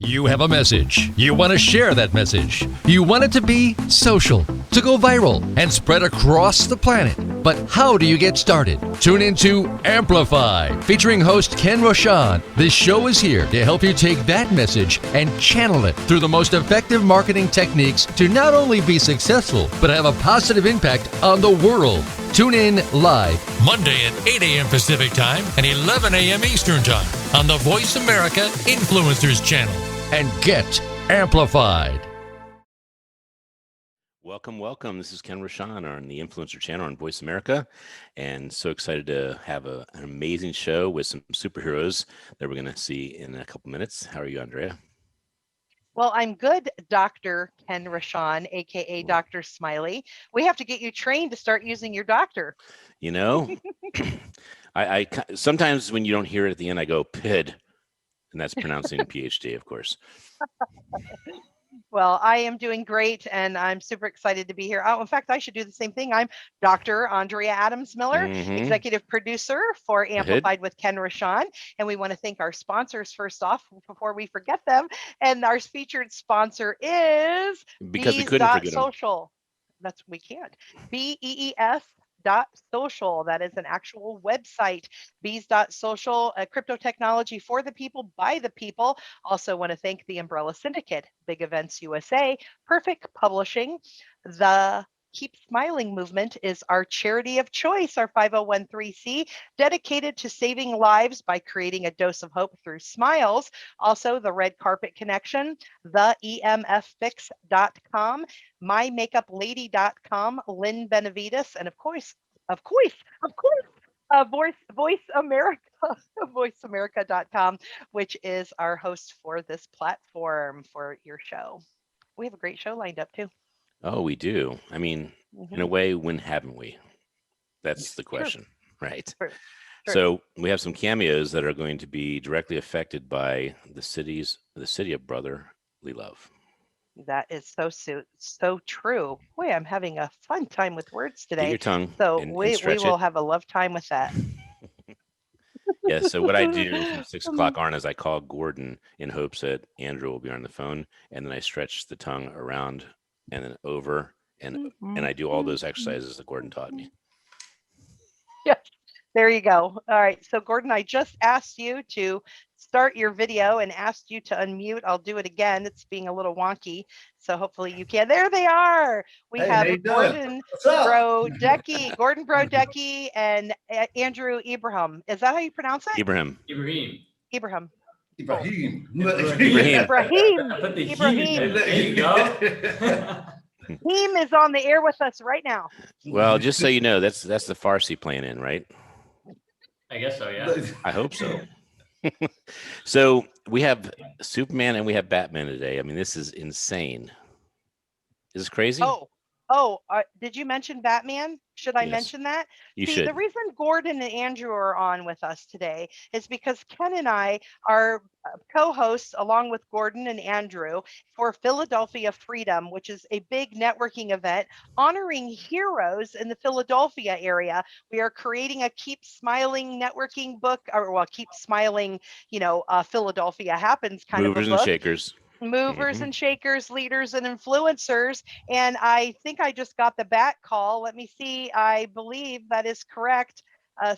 You have a message. You want to share that message. You want it to be social, to go viral, and spread across the planet. But how do you get started? Tune into Amplify, featuring host Ken Rochon. This show is here to help you take that message and channel it through the most effective marketing techniques to not only be successful, but have a positive impact on the world. Tune in live Monday at 8 a.m. Pacific Time and 11 a.m. Eastern Time on the Voice America Influencers Channel. and get amplified. Welcome. This is Ken Rochon on the Influencer Channel on Voice America, and so excited to have an amazing show with some superheroes that we're going to see in a couple minutes. How are you, Andrea? Well, I'm good, Dr. Ken Rochon, aka Dr. Smiley. We have to get you trained to start using your doctor. You know, I sometimes when you don't hear it at the end, I go PID, and that's pronouncing PhD, of course. Well, I am doing great, and I'm super excited to be here. Oh, in fact, I should do the same thing. I'm Dr. Andrea Adams Miller, executive producer for Amplified with Ken Rochon, and we want to thank our sponsors first off before we forget them. And our featured sponsor is Because we couldn't forget them. Social. That's we can't. BEES.social. That is an actual website. Bees.social, crypto technology for the people, by the people. Also want to thank the Umbrella Syndicate, Big Events USA, Perfect Publishing. The Keep Smiling movement is our charity of choice, our 501(c), dedicated to saving lives by creating a dose of hope through smiles. Also, the Red Carpet Connection, the EMFfix.com, mymakeuplady.com, Lynn Benavides, and of course, Voice America, voiceamerica.com, which is our host for this platform for your show. We have a great show lined up too. Oh, we do. I mean, in a way, when haven't we? That's the question, right? True. So we have some cameos that are going to be directly affected by the city of brotherly love. That is so true. Boy, I'm having a fun time with words today. Get your tongue So and we stretch will it. have a love time with that. Yeah, so what I do from 6 o'clock on is I call Gordon in hopes that Andrew will be on the phone, and then I stretch the tongue around and then over, and I do all those exercises that Gordon taught me. Yes, there you go. All right, so Gordon, I just asked you to start your video and asked you to unmute. I'll do it again. It's being a little wonky, so hopefully you can. There they are. We have Gordon Brodecki and Andrew Ibrahim. Is that how you pronounce it? Ibrahim. Ibrahim. There you go. Heem is on the air with us right now. Well, just so you know, that's the Farsi playing in, right? I guess so, yeah. I hope so. So we have Superman and we have Batman today. I mean, this is insane. Is this crazy? Did you mention Batman? Should I mention that? You See, should. the reason Gordon and Andrew are on with us today is because Ken and I are co-hosts along with Gordon and Andrew for Philadelphia Freedom, which is a big networking event honoring heroes in the Philadelphia area. We are creating a Keep Smiling networking book, Keep Smiling, Philadelphia Happens kind Movers of a book. and shakers. Movers and shakers, leaders and influencers. And I think I just got the bat call. Let me see. I believe that is correct.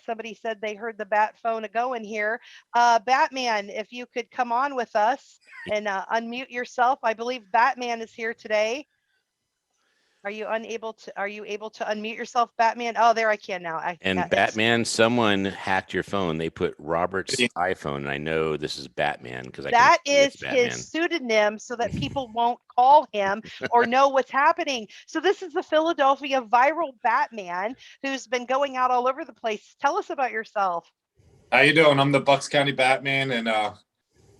Somebody said they heard the bat phone going here. Batman, if you could come on with us and unmute yourself. I believe Batman is here today. Are you able to unmute yourself, Batman? Oh, there I can now. Batman, someone hacked your phone. They put Robert's iPhone, and I know this is Batman because that is his pseudonym so that people won't call him or know what's happening. So this is the Philadelphia viral Batman who's been going out all over the place. Tell us about yourself. How you doing? I'm the BucksCountyBatman, and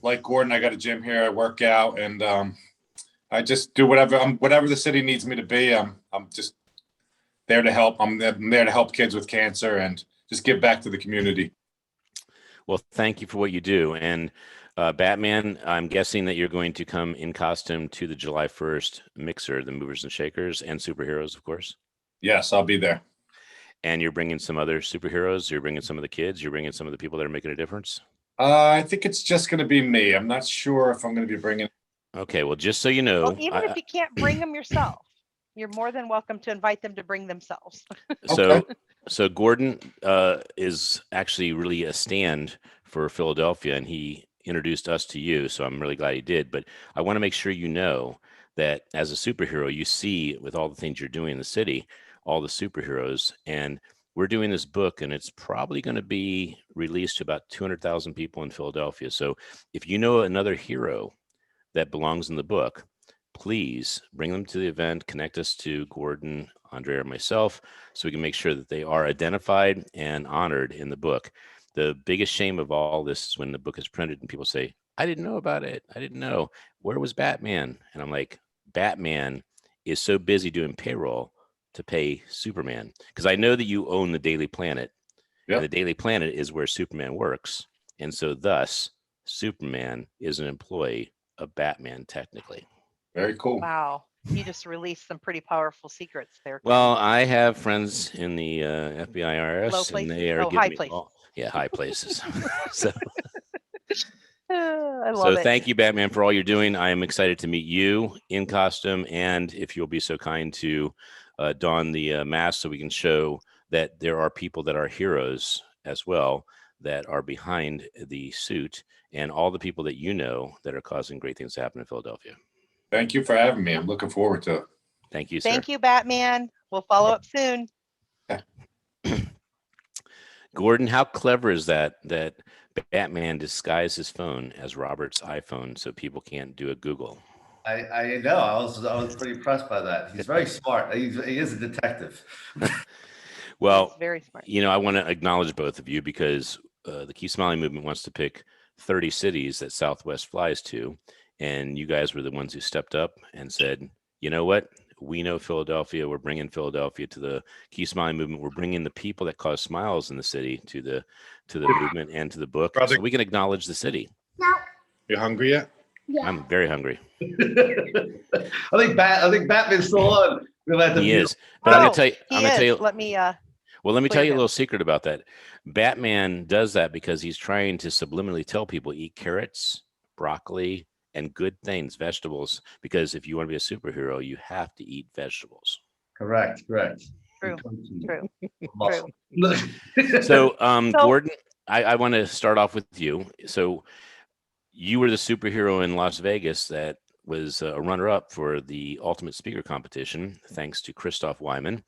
like Gordon, I got a gym here. I work out, and I just do whatever the city needs me to be. I'm just there to help. I'm there to help kids with cancer and just give back to the community. Well, thank you for what you do. And Batman, I'm guessing that you're going to come in costume to the July 1st mixer, the Movers and Shakers, and superheroes, of course. Yes, I'll be there. And you're bringing some other superheroes. You're bringing some of the kids. You're bringing some of the people that are making a difference. I think it's just going to be me. I'm not sure if I'm going to be bringing. Okay, well, just so you know, Well, even if you can't bring them yourself, you're more than welcome to invite them to bring themselves. So Gordon is actually really a stand for Philadelphia, and he introduced us to you. So I'm really glad he did. But I want to make sure you know that as a superhero, you see with all the things you're doing in the city, all the superheroes, and we're doing this book, and it's probably going to be released to about 200,000 people in Philadelphia. So if you know another hero that belongs in the book, please bring them to the event, connect us to Gordon, Andrea, or myself, so we can make sure that they are identified and honored in the book. The biggest shame of all this is when the book is printed and people say, I didn't know about it. I didn't know. Where was Batman? And I'm like, Batman is so busy doing payroll to pay Superman. Because I know that you own the Daily Planet. Yep. And the Daily Planet is where Superman works. And so thus, Superman is an employee of Batman, technically. Very cool. Wow. You just released some pretty powerful secrets there. Well, I have friends in the FBI IRS, and they are high places. High places. So, I love it. Thank you, Batman, for all you're doing. I am excited to meet you in costume, and if you'll be so kind to don the mask so we can show that there are people that are heroes as well that are behind the suit, and all the people that you know that are causing great things to happen in Philadelphia. Thank you for having me. I'm looking forward to it. Thank you, sir. Thank you, Batman. We'll follow up soon. Gordon, how clever is that Batman disguised his phone as Robert's iPhone so people can't do a Google? I know. I was pretty impressed by that. He's very smart. He is a detective. Well, he's very smart. I want to acknowledge both of you because the Keep Smiling movement wants to pick 30 cities that Southwest flies to. And you guys were the ones who stepped up and said, you know what? We know Philadelphia. We're bringing Philadelphia to the Keep Smiling movement. We're bringing the people that cause smiles in the city to the movement and to the book. Brother, so we can acknowledge the city. No. You hungry yet? Yeah. I'm very hungry. I think Batman's still on. He is. But I'm going to tell you. Let me tell you a little secret about that. Batman does that because he's trying to subliminally tell people eat carrots, broccoli, and good things, vegetables, because if you want to be a superhero, you have to eat vegetables. Correct. True. So, Gordon, I want to start off with you. So you were the superhero in Las Vegas that was a runner-up for the Ultimate Speaker competition, thanks to Christoph Wyman.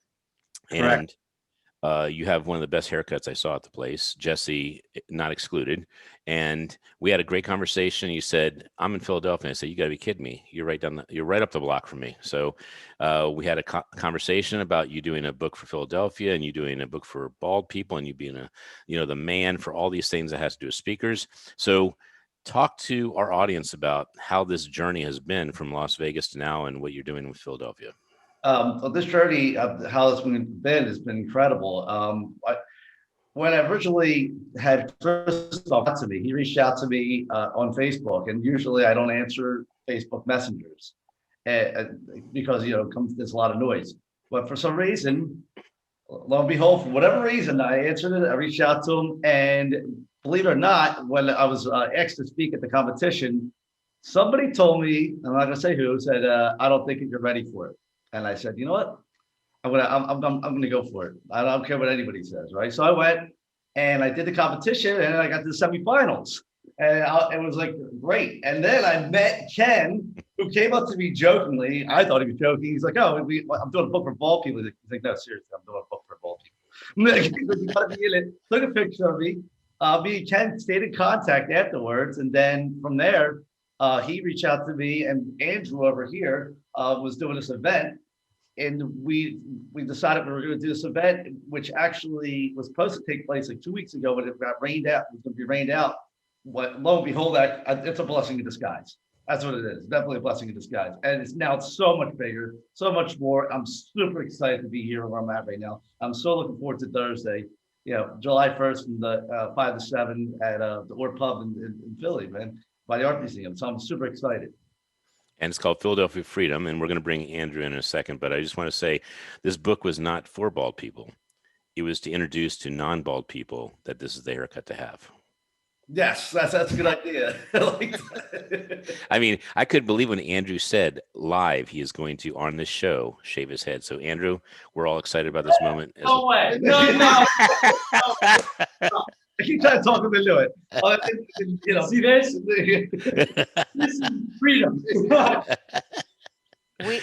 Correct. And you have one of the best haircuts I saw at the place, Jesse not excluded. And we had a great conversation. You said, I'm in Philadelphia. I said, you got to be kidding me. You're right up the block from me. So we had a conversation about you doing a book for Philadelphia and you doing a book for bald people and you being the man for all these things that has to do with speakers. So talk to our audience about how this journey has been from Las Vegas to now and what you're doing with Philadelphia. Well, this journey of how it's been has been incredible. When I originally had Christoph to me, he reached out to me on Facebook, and usually I don't answer Facebook messengers because there's a lot of noise. But for some reason, lo and behold, for whatever reason, I answered it. I reached out to him, and believe it or not, when I was asked to speak at the competition, somebody told me, I'm not going to say who, said, I don't think you're ready for it. And I said, you know what? I'm gonna go for it. I don't care what anybody says, right? So I went and I did the competition, and I got to the semifinals, and it was like great. And then I met Ken, who came up to me jokingly. I thought he was joking. He's like, "Oh, I'm doing a book for bald people." He's like, "No, seriously, I'm doing a book for bald people." You gotta be in it. Took a picture of me. Me and Ken stayed in contact afterwards, and then from there, he reached out to me, and Andrew over here was doing this event. And we decided we were going to do this event, which actually was supposed to take place like 2 weeks ago, but it got rained out. It was going to be rained out. But lo and behold, it's a blessing in disguise. That's what it is. Definitely a blessing in disguise. And it's now so much bigger, so much more. I'm super excited to be here where I'm at right now. I'm so looking forward to Thursday, July 1st from the 5 to 7 at the Orr Pub in Philly, man, by the Art Museum. So I'm super excited. And it's called Philadelphia Freedom. And we're going to bring Andrew in a second. But I just want to say this book was not for bald people. It was to introduce to non-bald people that this is the haircut to have. Yes, that's a good idea. I like that. I mean, I couldn't believe when Andrew said live he is going to, on this show, shave his head. So, Andrew, we're all excited about this moment. No way. No. I keep trying to talk him into it. See this? This is freedom.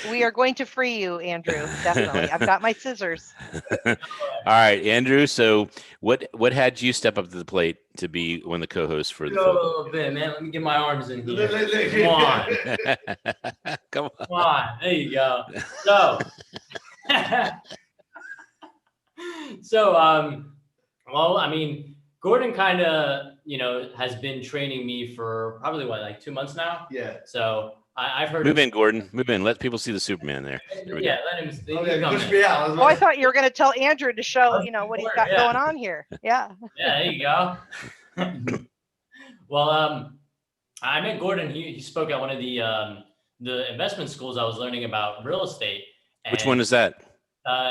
We are going to free you, Andrew. Definitely. I've got my scissors. All right, Andrew. So what had you step up to the plate to be one of the co-hosts for the Go a little bit, man. Let me get my arms in here. Come on. Come on. Come on. There you go. So, well, I mean, Gordon kind of, has been training me for probably like 2 months now. Yeah. So I've heard. Move in, Gordon. Move in. Let people see the Superman there. Yeah, let him. Push me out. Oh, I thought you were going to tell Andrew to show, what he's got going on here. Yeah. Yeah, there you go. Well, I met Gordon. He spoke at one of the investment schools I was learning about real estate. Which one is that?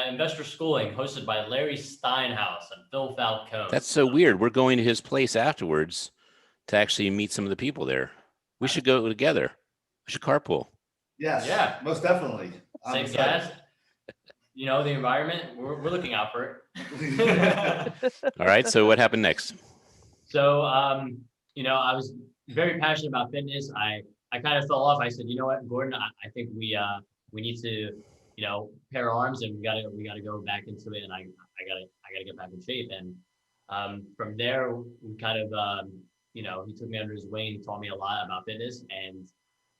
Investor Schooling, hosted by Larry Steinhaus and Phil Falcone. That's so weird. We're going to his place afterwards to actually meet some of the people there. We should go together. We should carpool. Yes. Yeah. Most definitely. Save gas. The environment. We're looking out for it. All right. So what happened next? So, I was very passionate about fitness. I kind of fell off. I said, you know what, Gordon, I think we need to, pair arms, and we gotta go back into it. And I gotta get back in shape. And from there, we kind of, he took me under his wing. He taught me a lot about fitness. And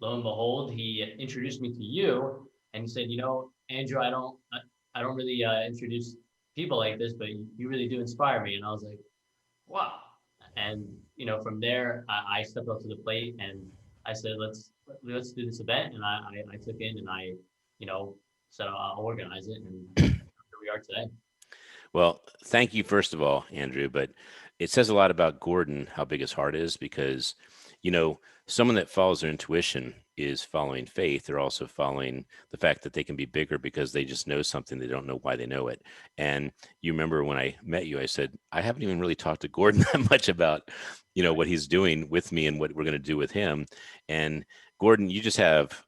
lo and behold, he introduced me to you. And he said, Andrew, I don't really introduce people like this, but you really do inspire me. And I was like, wow. And from there, I stepped up to the plate and I said, let's do this event. And I took in and I said I'll organize it, and here we are today. Well, thank you first of all, Andrew. But it says a lot about Gordon how big his heart is, because someone that follows their intuition is following faith. They're also following the fact that they can be bigger because they just know something. They don't know why they know it. And you remember when I met you, I said, I haven't even really talked to Gordon that much about, what he's doing with me and what we're going to do with him. And Gordon, you just have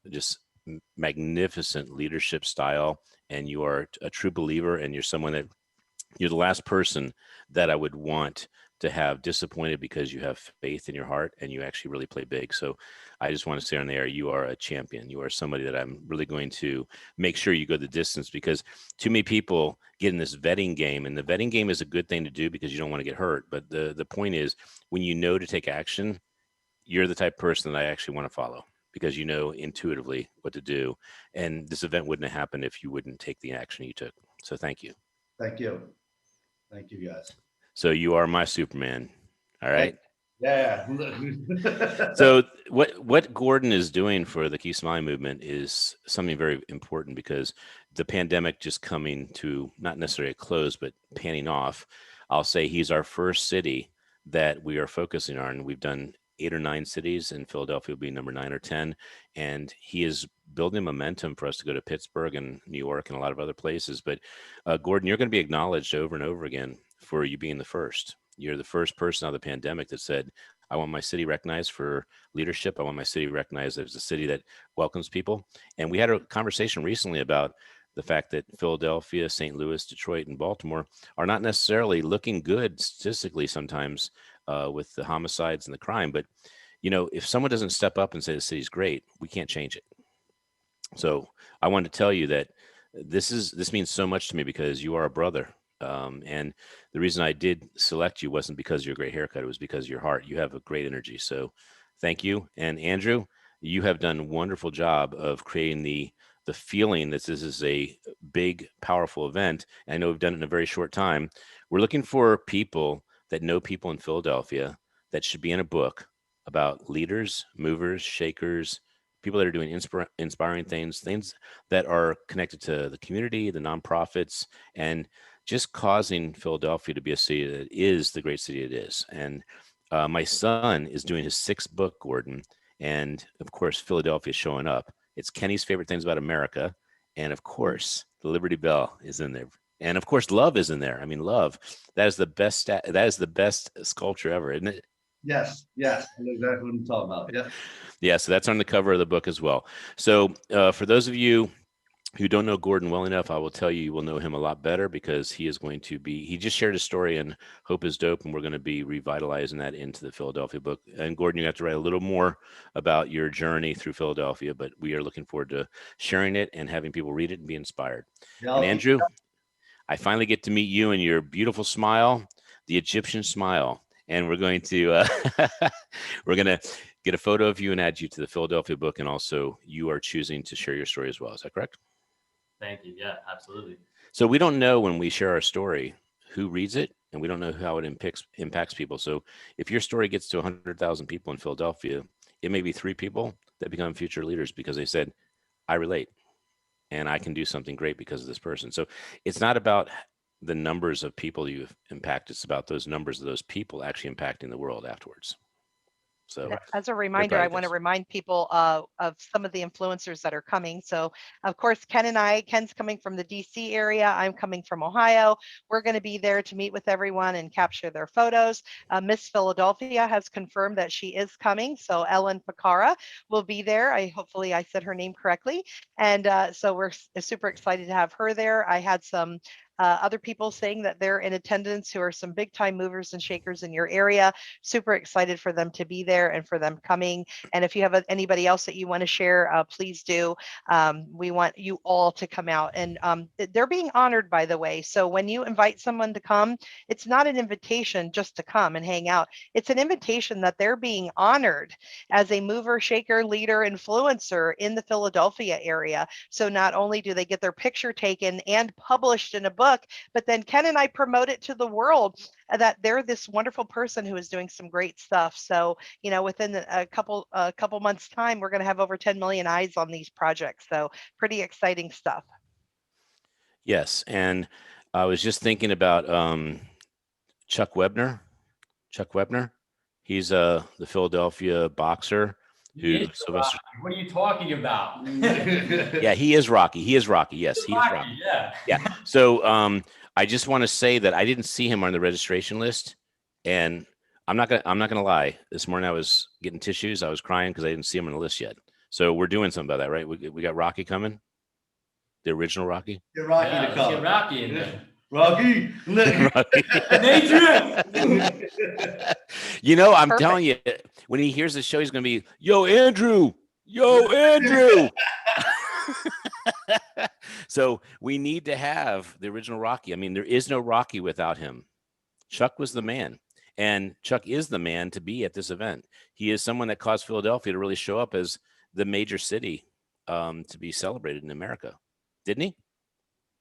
magnificent leadership style, and you are a true believer, and you're someone that you're the last person that I would want to have disappointed because you have faith in your heart and you actually really play big. So I just want to say on the air, you are a champion. You are somebody that I'm really going to make sure you go the distance, because too many people get in this vetting game, and the vetting game is a good thing to do because you don't want to get hurt. But the point is, when you know to take action, you're the type of person that I actually want to follow, because you know intuitively what to do. And this event wouldn't have happened if you wouldn't take the action you took. So thank you. Thank you. Thank you, guys. So you are my Superman. All right. Yeah. So what Gordon is doing for the Keep Smiling movement is something very important, because the pandemic just coming to not necessarily a close, but panning off. I'll say he's our first city that we are focusing on. We've done 8 or 9 cities, and Philadelphia will be number 9 or 10. And he is building momentum for us to go to Pittsburgh and New York and a lot of other places. But Gordon, you're going to be acknowledged over and over again for you being the first. You're the first person out of the pandemic that said, I want my city recognized for leadership. I want my city recognized as a city that welcomes people. And we had a conversation recently about the fact that Philadelphia, St. Louis, Detroit, and Baltimore are not necessarily looking good statistically sometimes with the homicides and the crime. But, if someone doesn't step up and say the city's great, we can't change it. So I wanted to tell you that this means so much to me, because you are a brother. And the reason I did select you wasn't because of your great haircut. It was because of your heart. You have a great energy. So thank you. And Andrew, you have done a wonderful job of creating the feeling that this is a big, powerful event. And I know we've done it in a very short time. We're looking for people that know people in Philadelphia that should be in a book about leaders, movers, shakers, people that are doing inspiring things that are connected to the community, the nonprofits, and just causing Philadelphia to be a city that is the great city it is. And my son is doing his 6th book, Gordon. And of course, Philadelphia is showing up. It's Kenny's Favorite Things About America. And of course, the Liberty Bell is in there. And of course, love is in there. I mean, love, that is the best sculpture ever, isn't it? Yes, I know exactly what I'm talking about. Yeah. Yeah, so that's on the cover of the book as well. So for those of you who don't know Gordon well enough, I will tell you, you will know him a lot better because he is going to be, he just shared a story in Hope is Dope, and we're going to be revitalizing that into the Philadelphia book. And Gordon, you have to write a little more about your journey through Philadelphia, but we are looking forward to sharing it and having people read it and be inspired. Yeah, And Andrew, I finally get to meet you and your beautiful smile, the Egyptian smile. And we're going to we're going to get a photo of you and add you to the Philadelphia book. And also you are choosing to share your story as well. Is that correct? Thank you. Yeah, absolutely. So we don't know when we share our story who reads it, and we don't know how it impacts people. So if your story gets to 100,000 people in Philadelphia, it may be 3 people that become future leaders because they said, I relate and I can do something great because of this person. So it's not about the numbers of people you've impacted. It's about those numbers of those people actually impacting the world afterwards. So as a reminder, I want to remind people of some of the influencers that are coming. So of course, Ken's coming from the DC area. I'm coming from Ohio. We're going to be there to meet with everyone and capture their photos. Miss Philadelphia has confirmed that she is coming. So Ellen Picara will be there. Hopefully I said her name correctly. And so we're super excited to have her there. I had some other people saying that they're in attendance who are some big time movers and shakers in your area. Super excited for them to be there and for them coming. And if you have anybody else that you want to share, please do. We want you all to come out, and they're being honored, by the way. So when you invite someone to come, it's not an invitation just to come and hang out. It's an invitation that they're being honored as a mover, shaker, leader, influencer in the Philadelphia area. So not only do they get their picture taken and published in a book, but then Ken and I promote it to the world that they're this wonderful person who is doing some great stuff. So, you know, within a couple months time, we're going to have over 10 million eyes on these projects. So pretty exciting stuff. Yes. And I was just thinking about Chuck Webner. He's the Philadelphia boxer. What are you talking about? Yeah, he is Rocky. Yes, he is Rocky. Yeah. So I just want to say that I didn't see him on the registration list, and I'm not gonna lie. This morning I was getting tissues. I was crying because I didn't see him on the list yet. So we're doing something about that, right? We got Rocky coming, the original Rocky. Get Rocky to come. Get Rocky in there. Rocky. You know, I'm telling you, when he hears the show, he's going to be, yo, Andrew. So we need to have the original Rocky. I mean, there is no Rocky without him. Chuck was the man, and Chuck is the man to be at this event. He is someone that caused Philadelphia to really show up as the major city to be celebrated in America. Didn't he?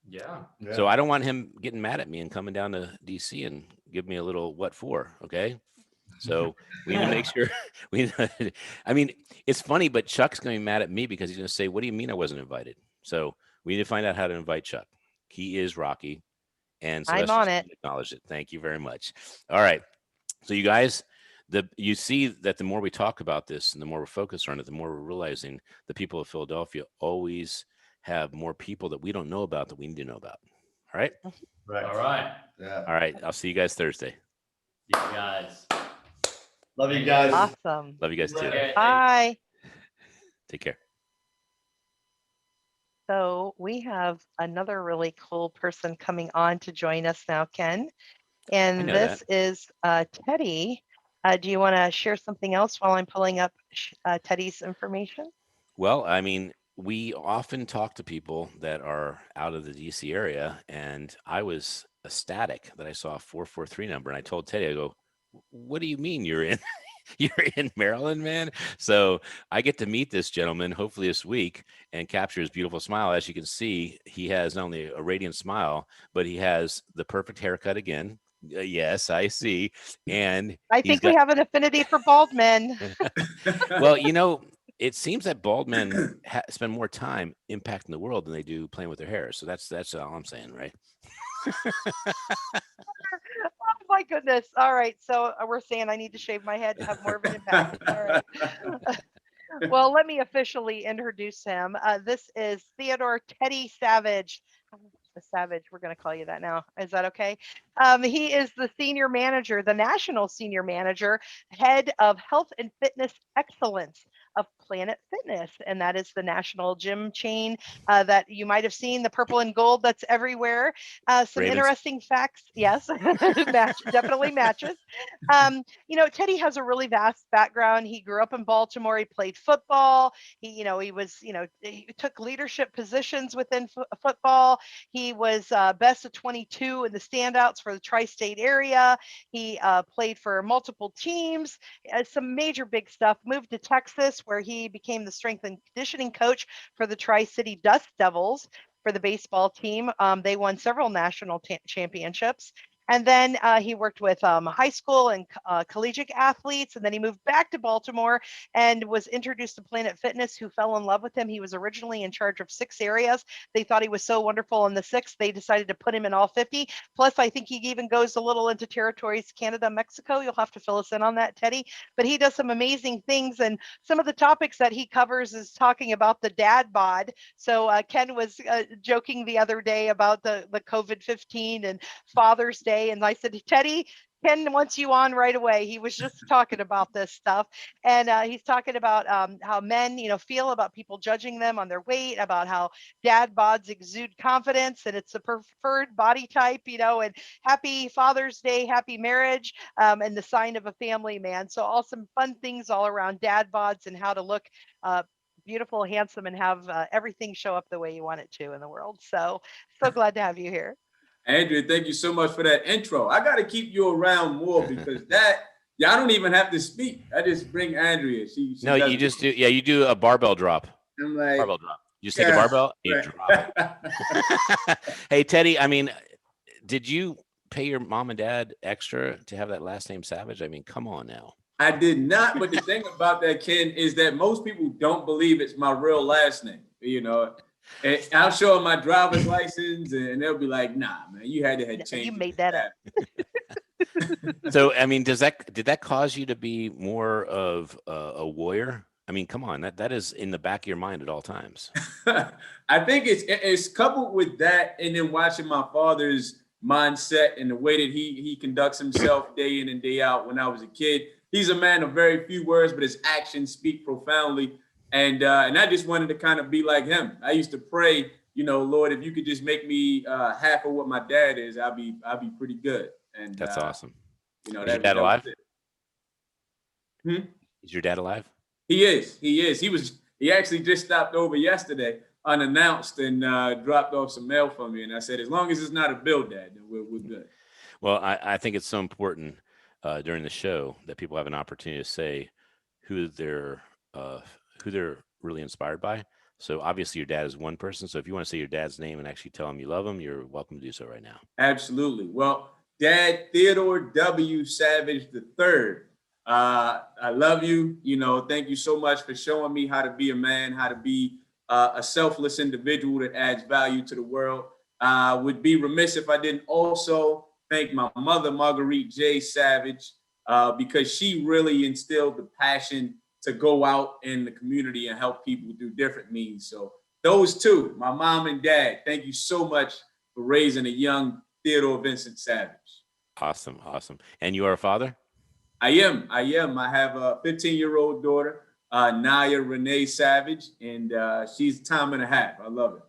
Yeah. So I don't want him getting mad at me and coming down to DC and give me a little what for. Okay. So we need to make sure I mean, it's funny, but Chuck's going to be mad at me because he's going to say, what do you mean I wasn't invited? So we need to find out how to invite Chuck. He is Rocky. And so I'm on it. Acknowledge it. Thank you very much. All right. So you guys, you see that the more we talk about this and the more we're focused on it, the more we're realizing the people of Philadelphia always have more people that we don't know about that we need to know about. All right. Right. All right. Yeah. All right. I'll see you guys Thursday. See you guys. Love you guys. Awesome. Love you guys too. Bye. Take care. So we have another really cool person coming on to join us now, Ken. And this is Teddy. Do you want to share something else while I'm pulling up Teddy's information? Well, I mean, we often talk to people that are out of the DC area, and I was ecstatic that I saw a 443 number. And I told Teddy, I go, what do you mean you're in you're in Maryland, man? So I get to meet this gentleman hopefully this week and capture his beautiful smile. As you can see, he has not only a radiant smile, but he has the perfect haircut again. Yes, I see. And I think we have an affinity for bald men. Well, you know, it seems that bald men spend more time impacting the world than they do playing with their hair. So that's all I'm saying, right? Oh my goodness. All right. So we're saying I need to shave my head to have more of an impact. All right. Well, let me officially introduce him. This is Theodore Teddy Savage. The Savage, we're going to call you that now. Is that okay? He is the senior manager, the national senior manager, head of health and fitness excellence of Planet Fitness. And that is the national gym chain that you might have seen, the purple and gold that's everywhere. Some Ravens. interesting facts. Yes, definitely matches. Teddy has a really vast background. He grew up in Baltimore. He played football. He took leadership positions within football. He was best of 22 in the standouts for the tri-state area. He played for multiple teams, some major big stuff. Moved to Texas, where he became the strength and conditioning coach for the Tri-City Dust Devils for the baseball team. They won several national championships. And then he worked with high school and collegiate athletes. And then he moved back to Baltimore and was introduced to Planet Fitness, who fell in love with him. He was originally in charge of 6 areas. They thought he was so wonderful in the 6th, they decided to put him in all 50. Plus, I think he even goes a little into territories, Canada, Mexico. You'll have to fill us in on that, Teddy. But he does some amazing things. And some of the topics that he covers is talking about the dad bod. So Ken was joking the other day about the COVID-15 and Father's Day. And I said, Teddy, Ken wants you on right away. He was just talking about this stuff. And he's talking about how men, feel about people judging them on their weight, about how dad bods exude confidence and it's the preferred body type, and happy Father's Day, happy marriage, and the sign of a family man. So all some fun things all around dad bods and how to look beautiful, handsome, and have everything show up the way you want it to in the world. So glad to have you here. Andrea, thank you so much for that intro. I got to keep you around more because I don't even have to speak. I just bring Andrea. She No, you just do. Yeah, you do a barbell drop. I'm like, barbell drop. You just take a barbell, you drop it. Hey, Teddy, did you pay your mom and dad extra to have that last name Savage? Come on now. I did not. But the thing about that, Ken, is that most people don't believe it's my real last name. And I'll show them my driver's license, and they'll be like, "Nah, man, you had to have changed." You made that up. So, did that cause you to be more of a warrior? Come on, that is in the back of your mind at all times. I think it's coupled with that, and then watching my father's mindset and the way that he conducts himself day in and day out. When I was a kid, he's a man of very few words, but his actions speak profoundly. And I just wanted to kind of be like him. I used to pray, Lord, if you could just make me half of what my dad is, I'll be pretty good. And that's awesome. Is your dad alive? Is your dad alive? He is. He actually just stopped over yesterday unannounced and dropped off some mail for me. And I said, as long as it's not a bill, Dad, then we're good. Well, I think it's so important during the show that people have an opportunity to say who they're really inspired by. So obviously your dad is one person. So if you want to say your dad's name and actually tell him you love him, you're welcome to do so right now. Absolutely. Well, Dad, Theodore W. Savage III. I love you. Thank you so much for showing me how to be a man, how to be a selfless individual that adds value to the world. Would be remiss if I didn't also thank my mother, Marguerite J. Savage, because she really instilled the passion to go out in the community and help people through different means. So those two, my mom and dad, thank you so much for raising a young Theodore Vincent Savage. Awesome. And you are a father? I am. I have a 15-year-old daughter, Naya Renee Savage, and she's time and a half. I love it.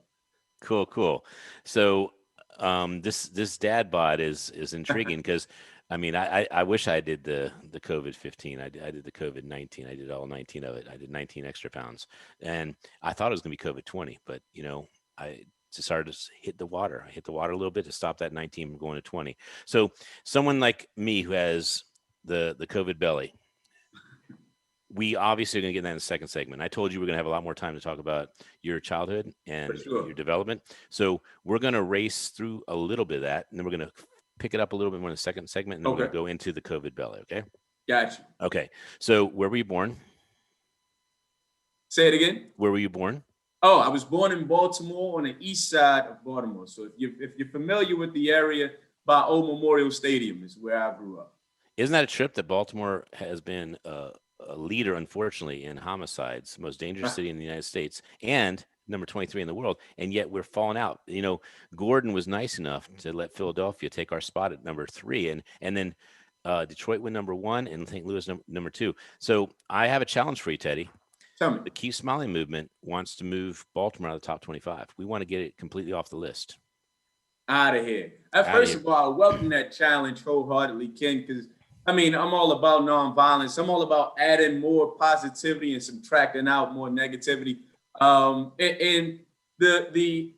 Cool. So this dad bod is intriguing because I wish I did the COVID-15. I did the COVID-19. I did all 19 of it. I did 19 extra pounds, and I thought it was going to be COVID-20, but I just started to hit the water. I hit the water a little bit to stop that 19 from going to 20. So someone like me who has the COVID belly, we obviously are going to get that in the second segment. I told you we're going to have a lot more time to talk about your childhood and your development. So we're going to race through a little bit of that, and then we're going to pick it up a little bit more in the second segment, and then we're going to go into the COVID belly. Okay. Gotcha. Okay. So where were you born? Say it again. Where were you born? Oh, I was born in Baltimore on the east side of Baltimore. So if you're familiar with the area, by Old Memorial Stadium is where I grew up. Isn't that a trip that Baltimore has been a leader, unfortunately, in homicides, most dangerous city in the United States, and number 23 in the world, and yet we're falling out. You know, Gordon was nice enough to let Philadelphia take our spot at number 3, and then Detroit went number 1 and St. Louis number 2. So I have a challenge for you, Teddy. Tell me. The Keep Smiling movement wants to move Baltimore out of the top 25. We want to get it completely off the list. Out of here. First of all, I welcome that challenge wholeheartedly, Ken, because I mean, I'm all about nonviolence. I'm all about adding more positivity and subtracting out more negativity. And the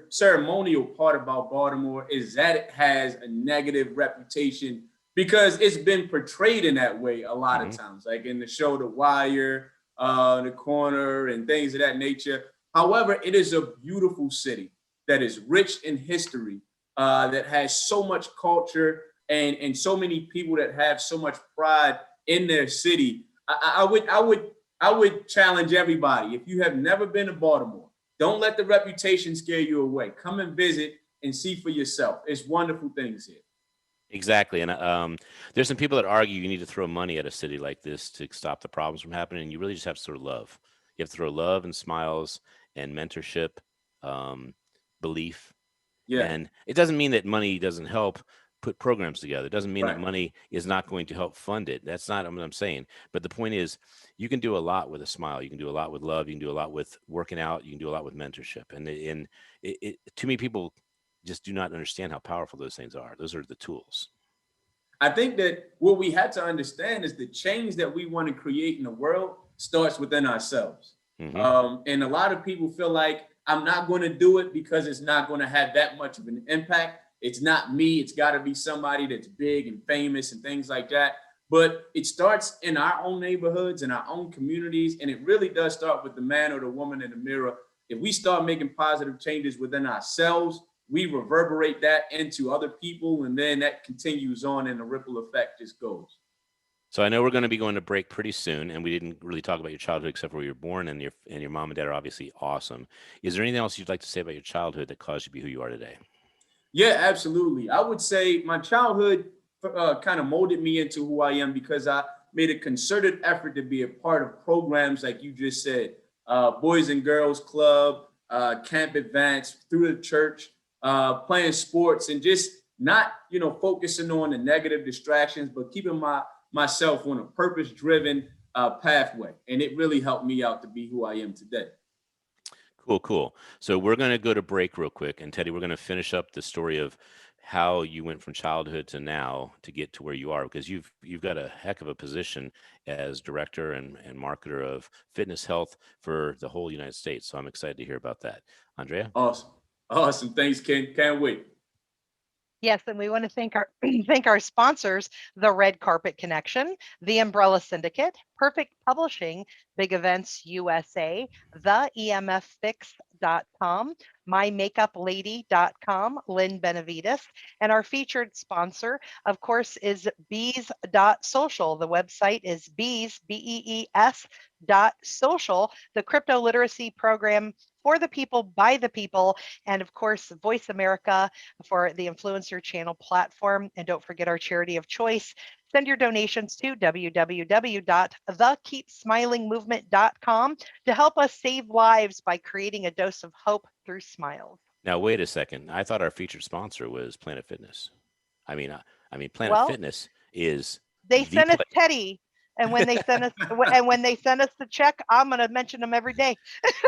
ceremonial part about Baltimore is that it has a negative reputation because it's been portrayed in that way a lot of times, like in the show The Wire, The Corner, and things of that nature. However, it is a beautiful city that is rich in history, that has so much culture and so many people that have so much pride in their city. I would challenge everybody. If you have never been to Baltimore, don't let the reputation scare you away. Come and visit and see for yourself. It's wonderful things here. Exactly. And there's some people that argue you need to throw money at a city like this to stop the problems from happening. And you really just have to throw love. You have to throw love and smiles and mentorship, belief. Yeah. And it doesn't mean that money doesn't help put programs together. It doesn't mean that money is not going to help fund it. That's not what I'm saying. But the point is, you can do a lot with a smile. You can do a lot with love. You can do a lot with working out. You can do a lot with mentorship. And too many people just do not understand how powerful those things are. Those are the tools. I think that what we have to understand is the change that we want to create in the world starts within ourselves. And a lot of people feel like I'm not going to do it because it's not going to have that much of an impact. It's not me. It's got to be somebody that's big and famous and things like that. But it starts in our own neighborhoods and our own communities. And it really does start with the man or the woman in the mirror. If we start making positive changes within ourselves, we reverberate that into other people. And then that continues on and the ripple effect just goes. So I know we're going to be going to break pretty soon, and we didn't really talk about your childhood except for where you were born, and your mom and dad are obviously awesome. Is there anything else you'd like to say about your childhood that caused you to be who you are today? Yeah, absolutely. I would say my childhood kind of molded me into who I am because I made a concerted effort to be a part of programs like you just said, Boys and Girls Club, Camp Advance, through the church, playing sports, and just not, focusing on the negative distractions, but keeping myself on a purpose-driven pathway. And it really helped me out to be who I am today. Cool. So we're going to go to break real quick. And Teddy, we're going to finish up the story of how you went from childhood to now to get to where you are, because you've got a heck of a position as director and marketer of fitness health for the whole United States. So I'm excited to hear about that. Andrea? Awesome. Thanks, Ken. Can't wait. Yes, and we want to thank our sponsors, the Red Carpet Connection, the Umbrella Syndicate, Perfect Publishing, Big Events USA, the EMFfix.com, mymakeuplady.com, Lynn Benavides, and our featured sponsor, of course, is bees.social. The website is bees, BEES.social, the crypto literacy program for the people, by the people, and of course, Voice America for the Influencer Channel platform. And don't forget our charity of choice. Send your donations to www.thekeepsmilingmovement.com to help us save lives by creating a dose of hope through smiles. Now, wait a second. I thought our featured sponsor was Planet Fitness. I mean, Planet Fitness is. They sent us Teddy. And when they send us the check, I'm going to mention them every day.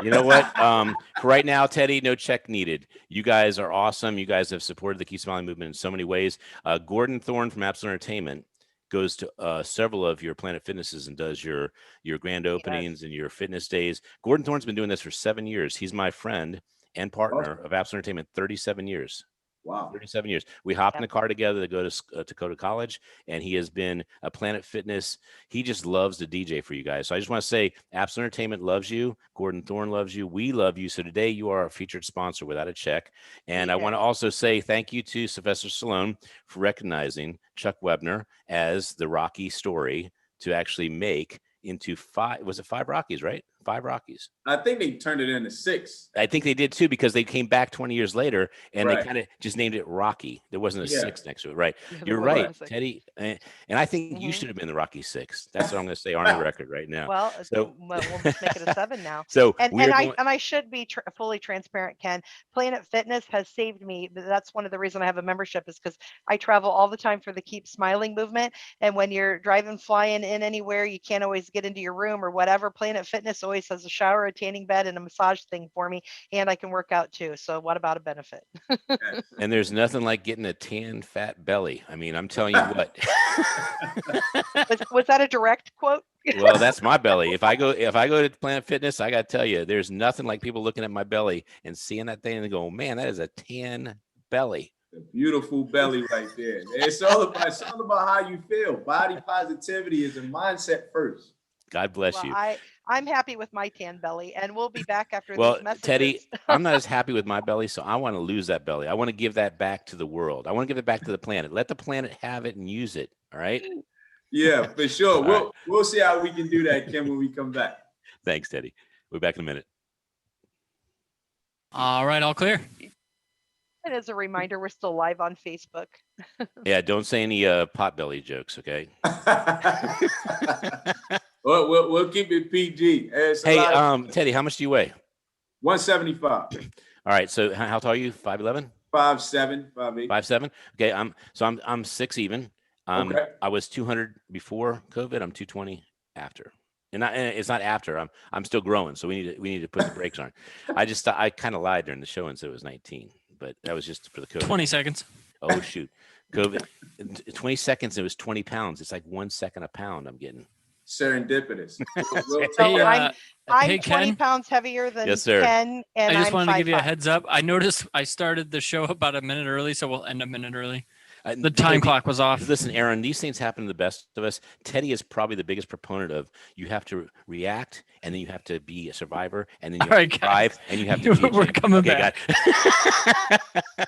You know what? For right now, Teddy, no check needed. You guys are awesome. You guys have supported the Keep Smiling movement in so many ways. Gordon Thorne from Absolute Entertainment goes to several of your Planet Fitnesses and does your grand openings and your fitness days. Gordon Thorne's been doing this for 7 years. He's my friend and partner of Absolute Entertainment, 37 years. Wow. 37 years. We hopped in the car together to go to go to college, and he has been a Planet Fitness. He just loves the DJ for you guys. So I just want to say Absolute Entertainment loves you. Gordon Thorne loves you. We love you. So today you are our featured sponsor without a check. And I want to also say thank you to Sylvester Stallone for recognizing Chuck Webner as the Rocky story to actually make into 5 Rockies, right? 5 Rockies. I think they turned it into 6. I think they did too, because they came back 20 years later and Right. they kind of just named it Rocky. There wasn't a Yeah. 6 next to it, right? Yeah, there You're wasn't right, a six. Teddy. And I think you Mhm. should have been the Rocky 6. That's what I'm going to say on the record right now. Well, So we'll just make it a 7 now. so And we're I going. and I should be fully transparent, Ken. Planet Fitness has saved me. That's one of the reasons I have a membership, is because I travel all the time for the Keep Smiling movement. And when you're driving, flying in anywhere, you can't always get into your room or whatever. Planet Fitness always has a shower, a tanning bed, and a massage thing for me, and I can work out too. So what about a benefit? And there's nothing like getting a tan, fat belly. I mean, I'm telling you what. Was that a direct quote? Well, that's my belly. If I go to Planet Fitness, I got to tell you, there's nothing like people looking at my belly and seeing that thing and go, man, that is a tan belly. A beautiful belly right there. It's all about how you feel. Body positivity is a mindset first. God bless Well, you. I'm happy with my tan belly, and we'll be back after Well, these messages. Teddy, I'm not as happy with my belly, so I want to lose that belly. I want to give that back to the world. I want to give it back to the planet. Let the planet have it and use it. All right. Yeah, for sure. All We'll see how we can do that, Kim, when we come back. Thanks, Teddy. We'll be back in a minute. All right, all clear. And as a reminder, we're still live on Facebook. Yeah, don't say any potbelly jokes, okay? We'll keep it PG. Hey, Teddy, how much do you weigh? 175. All right, so how tall are you? 5'11"? 5'7", 5'8". 5'7"? Okay, I'm 6 even. Okay. I was 200 before COVID. I'm 220 after. And it's not after. I'm still growing, so we need to put the brakes on. I kind of lied during the show and said it was 19, but that was just for the COVID. 20 seconds. Oh shoot, COVID. 20 seconds. It was 20 pounds. It's like 1 second a pound I'm getting. Serendipitous. So I'm hey, 20 Ken? pounds heavier than Yes, sir. Ken, and I just I'm wanted to give you a 5'5". heads up. I noticed I started the show about a minute early, so we'll end a minute early. The Teddy, time clock was off. Listen, Aaron, these things happen to the best of us. Teddy is probably the biggest proponent of you have to react, and then you have to be a survivor, and then you have to thrive, and you have to be a We're champ. coming Okay, back.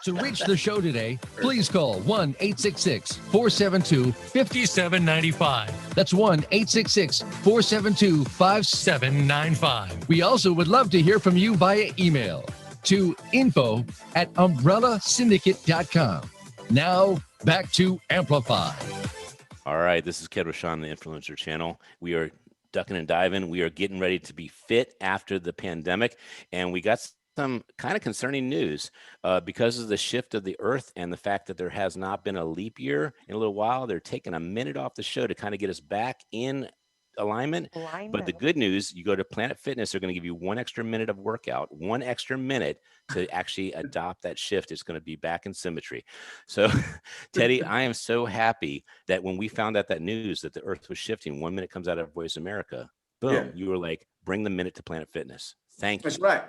To reach the show today, please call 1-866-472-5795. 5795 That's 1-866-472-5795. 795. We also would love to hear from you via email to info@umbrellasyndicate.com. Now, back to Amplify. All right, this is Rochon, the Influencer Channel. We are ducking and diving. We are getting ready to be fit after the pandemic, and we got some kind of concerning news because of the shift of the Earth and the fact that there has not been a leap year in a little while. They're taking a minute off the show to kind of get us back in alignment. But the good news, you go to Planet Fitness, they're going to give you 1 extra minute of workout, 1 extra minute to actually adopt that shift. It's going to be back in symmetry. So, Teddy, I am so happy that when we found out that news that the Earth was shifting, 1 minute comes out of Voice America, boom, Yeah. you were like, bring the minute to Planet Fitness. Thank you. That's right.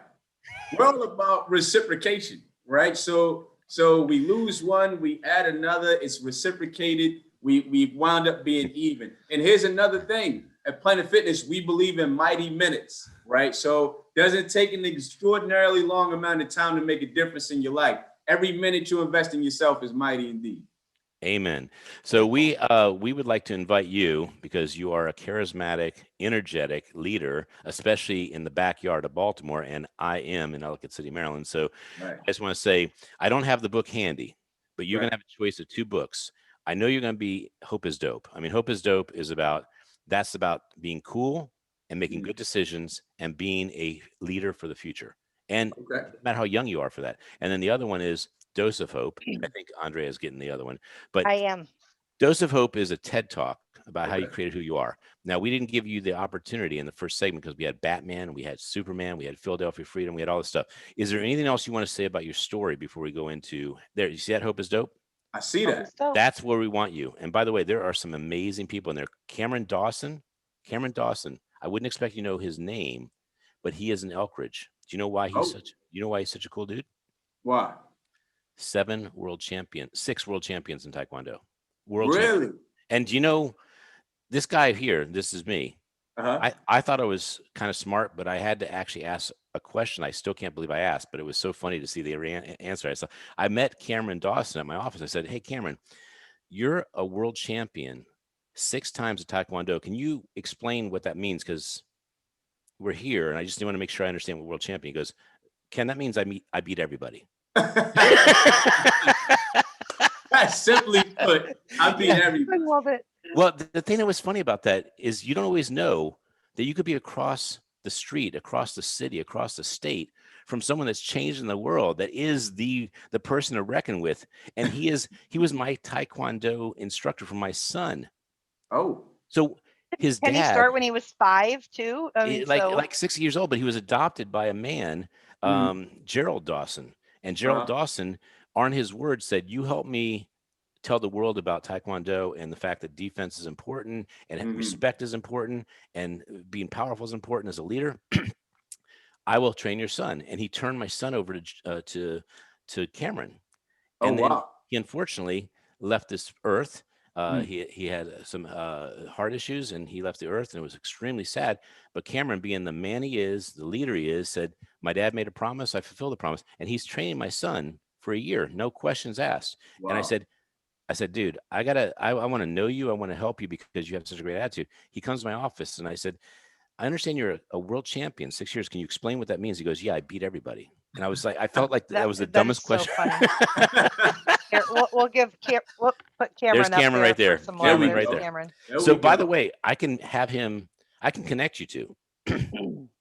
We're all about reciprocation, right? So we lose one, we add another, it's reciprocated. We wound up being even. And here's another thing. At Planet Fitness, we believe in mighty minutes, right? So doesn't take an extraordinarily long amount of time to make a difference in your life. Every minute you invest in yourself is mighty indeed. Amen. So we would like to invite you, because you are a charismatic, energetic leader, especially in the backyard of Baltimore, and I am in Ellicott City, Maryland. So Right. I just want to say, I don't have the book handy, but you're Right. going to have a choice of 2 books. I know you're going to be Hope is Dope. I mean, Hope is Dope is about being cool and making good decisions and being a leader for the future. And Okay. no matter how young you are for that. And then the other one is Dose of Hope. I think Andrea is getting the other one. But I am. Dose of Hope is a TED Talk about how you Okay. created who you are. Now, we didn't give you the opportunity in the first segment because we had Batman, we had Superman, we had Philadelphia Freedom, we had all this stuff. Is there anything else you want to say about your story before we go into there? You see that Hope is Dope? I see that. That's where we want you. And by the way, there are some amazing people in there. Cameron Dawson, I wouldn't expect you to know his name, but he is in Elkridge. Do you know why he's such a cool dude? Why? 6 world champions in Taekwondo. Really? And do you know this guy here? This is me. Uh-huh. I thought I was kind of smart, but I had to actually ask a question. I still can't believe I asked, but it was so funny to see the answer. I met Cameron Dawson at my office. I said, "Hey, Cameron, you're a world champion 6 times at Taekwondo. Can you explain what that means? Because we're here, and I just want to make sure I understand what world champion. He goes, Ken, that means I beat everybody. That's simply put, I beat everybody. I love it. Well, the thing that was funny about that is you don't always know that you could be across the street, across the city, across the state from someone that's changing the world, that is the person to reckon with. And he was my Taekwondo instructor for my son. Oh. So his Can dad, he start when he was 5 too? I mean, like 6 years old, but he was adopted by a man, Gerald Dawson. And Gerald Dawson, on his word, said, you help me tell the world about Taekwondo and the fact that defense is important and respect is important and being powerful is important as a leader. I will train your son. And he turned my son over to Cameron. And then he unfortunately left this earth. He had some heart issues and he left the earth, and it was extremely sad. But Cameron, being the man he is, the leader he is, said, my dad made a promise, I fulfilled the promise. And he's training my son for a year, no questions asked. Wow. And I said, dude, I want to know you. I want to help you because you have such a great attitude. He comes to my office and I said, I understand you're a world champion, 6 years. Can you explain what that means? He goes, yeah, I beat everybody. And I was like, I felt like that was the dumbest question. Here, we'll put Cameron. There's Cameron right there. Cameron right there. Cameron. So by the way, I can connect you to.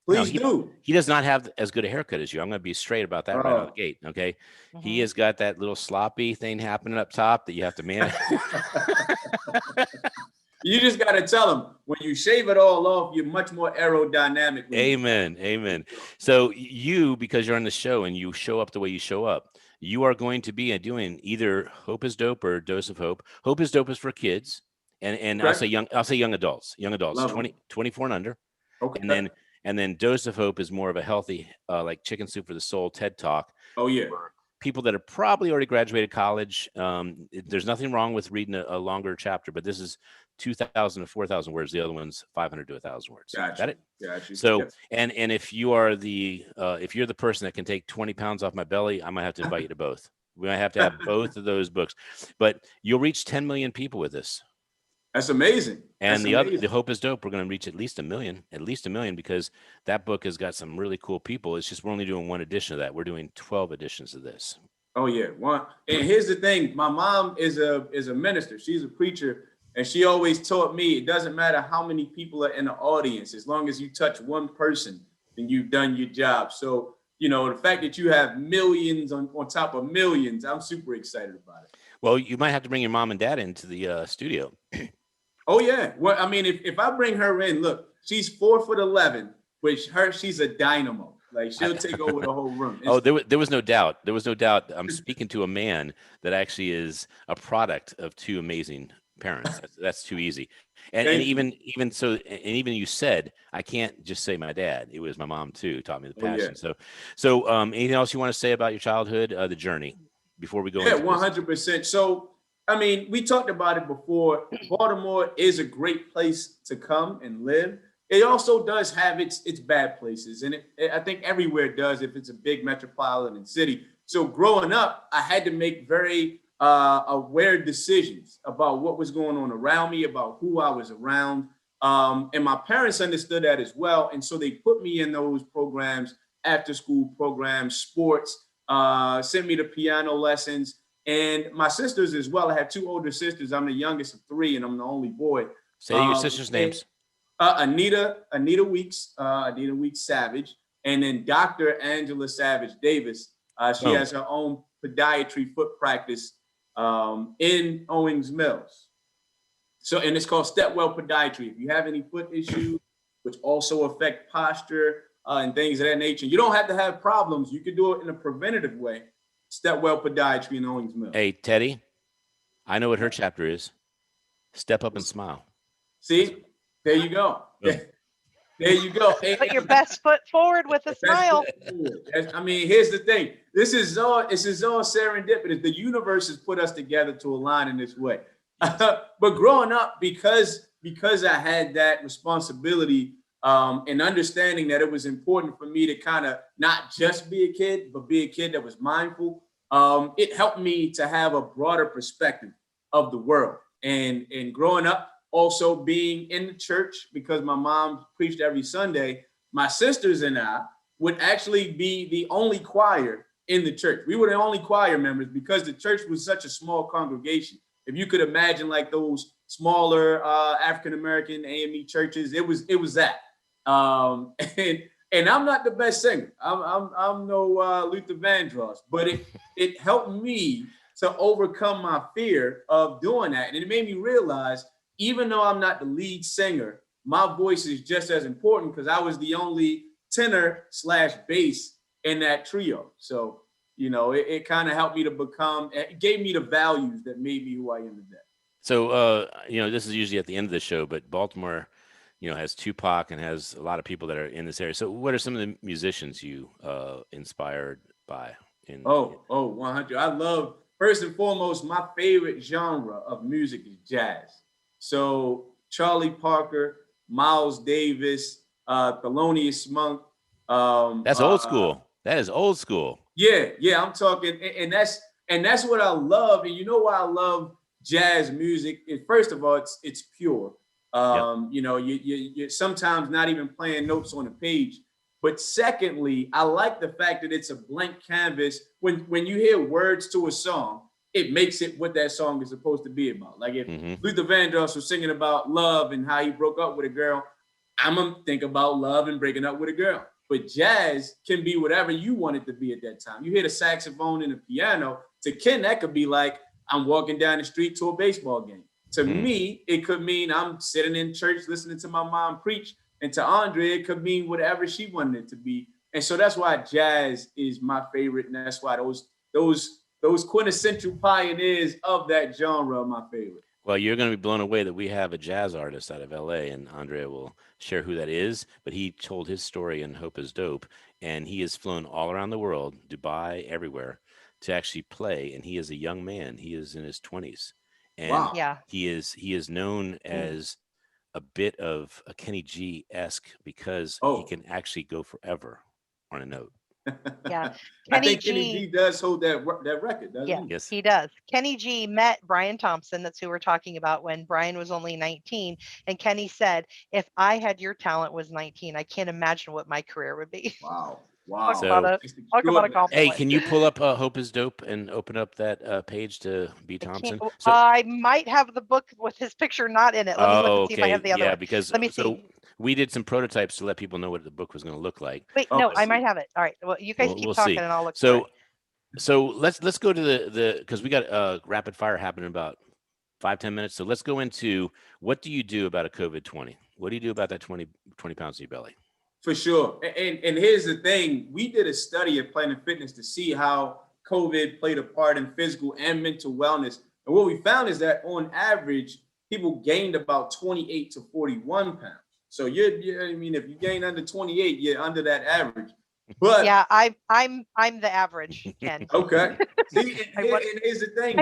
Please do. He does not have as good a haircut as you. I'm going to be straight about that right out of the gate. Okay. He has got that little sloppy thing happening up top that you have to manage. You just got to tell him when you shave it all off, you're much more aerodynamic. Amen. So you, because you're on the show and you show up the way you show up, you are going to be doing either Hope is Dope or Dose of Hope. Hope is Dope is for kids. And I'll say young adults, 24 and under. Okay. And then Dose of Hope is more of a healthy, like Chicken Soup for the Soul, TED Talk. Oh, yeah. People that have probably already graduated college. There's nothing wrong with reading a longer chapter, but this is 2,000 to 4,000 words. The other one's 500 to 1,000 words. Gotcha. Got it? Gotcha. So, and if you are if you're the person that can take 20 pounds off my belly, I might have to invite you to both. We might have to have both of those books, but you'll reach 10 million people with this. That's amazing. And the Hope is Dope, we're going to reach at least a million, because that book has got some really cool people. It's just, we're only doing one edition of that. We're doing 12 editions of this. Oh yeah. One. And here's the thing. My mom is a minister. She's a preacher. And she always taught me, it doesn't matter how many people are in the audience, as long as you touch one person, then you've done your job. So, the fact that you have millions on top of millions, I'm super excited about it. Well, you might have to bring your mom and dad into the studio. Oh yeah. Well, I mean, if I bring her in, look, she's 4'11", she's a dynamo. Like, she'll take over the whole room. There was no doubt. I'm speaking to a man that actually is a product of two amazing parents. That's too easy. And even you said, I can't just say my dad. It was my mom too, taught me the passion. Yeah. So anything else you want to say about your childhood, the journey, before we go? Yeah, 100%. So, I mean, we talked about it before. Baltimore is a great place to come and live. It also does have its bad places. And I think everywhere does if it's a big metropolitan city. So growing up, I had to make very aware decisions about what was going on around me, about who I was around. And my parents understood that as well. And so they put me in those programs, after school programs, sports, sent me to piano lessons. And my sisters as well. I have two older sisters. I'm the youngest of three, and I'm the only boy. Say your sisters' names. Anita Weeks Savage, and then Dr. Angela Savage Davis. She has her own podiatry foot practice in Owings Mills. And it's called Stepwell Podiatry. If you have any foot issues, which also affect posture and things of that nature, you don't have to have problems. You can do it in a preventative way. Stepwell Podiatry in Owings Mills. Hey, Teddy, I know what her chapter is. Step up and smile. See, there you go. There you go. Put your best foot forward with a smile. I mean, here's the thing. This is all serendipitous. The universe has put us together to align in this way. But growing up, because I had that responsibility and understanding that it was important for me to kind of not just be a kid, but be a kid that was mindful, it helped me to have a broader perspective of the world. And growing up, also being in the church, because my mom preached every Sunday, my sisters and I would actually be the only choir in the church. We were the only choir members because the church was such a small congregation. If you could imagine like those smaller African-American AME churches, it was that. And I'm not the best singer. I'm no Luther Vandross, but it helped me to overcome my fear of doing that. And it made me realize, even though I'm not the lead singer, my voice is just as important because I was the only tenor/bass in that trio. So, it kind of helped me to become, it gave me the values that made me who I am today. So, this is usually at the end of the show, but Baltimore, has Tupac and has a lot of people that are in this area. So what are some of the musicians you inspired by? 100. I love, first and foremost, my favorite genre of music is jazz. So Charlie Parker, Miles Davis, Thelonious Monk. That's old school. That is old school. Yeah, I'm talking, and that's what I love. And you know why I love jazz music? And first of all, it's pure. You're sometimes not even playing notes on a page. But secondly, I like the fact that it's a blank canvas. When you hear words to a song, it makes it what that song is supposed to be about. Like if Luther Vandross was singing about love and how he broke up with a girl, I'm gonna think about love and breaking up with a girl. But jazz can be whatever you want it to be at that time. You hear the saxophone and the piano. To Ken, that could be like I'm walking down the street to a baseball game. To me, it could mean I'm sitting in church listening to my mom preach. And to Andrea, it could mean whatever she wanted it to be. And so that's why jazz is my favorite. And that's why those quintessential pioneers of that genre are my favorite. Well, you're going to be blown away that we have a jazz artist out of LA, and Andrea will share who that is. But he told his story in Hope is Dope, and he has flown all around the world, Dubai, everywhere, to actually play. And he is a young man. He is in his 20s. And he is known as a bit of a Kenny G-esque because he can actually go forever on a note. Yeah, I think Kenny G does hold that record, doesn't he? Yes, he does. Kenny G met Brian Thompson, that's who we're talking about, when Brian was only 19. And Kenny said, if I had your talent was 19, I can't imagine what my career would be. Wow. Talk about a compliment. Hey, can you pull up Hope is Dope and open up that page to B. Thompson? I might have the book with his picture not in it. Let me look and see if I have the other one. Because let me see. We did some prototypes to let people know what the book was going to look like. Wait, no, I might have it. All right. Well, you guys keep talking and I'll look. So let's go to the because we got rapid fire happening in about 5-10 minutes. So let's go into what do you do about a COVID-20? What do you do about that 20 pounds in your belly? For sure. And here's the thing. We did a study at Planet Fitness to see how COVID played a part in physical and mental wellness. And what we found is that on average, people gained about 28 to 41 pounds. So if you gain under 28, you're under that average. But yeah, I'm the average, Ken. Okay. See, and here's the thing.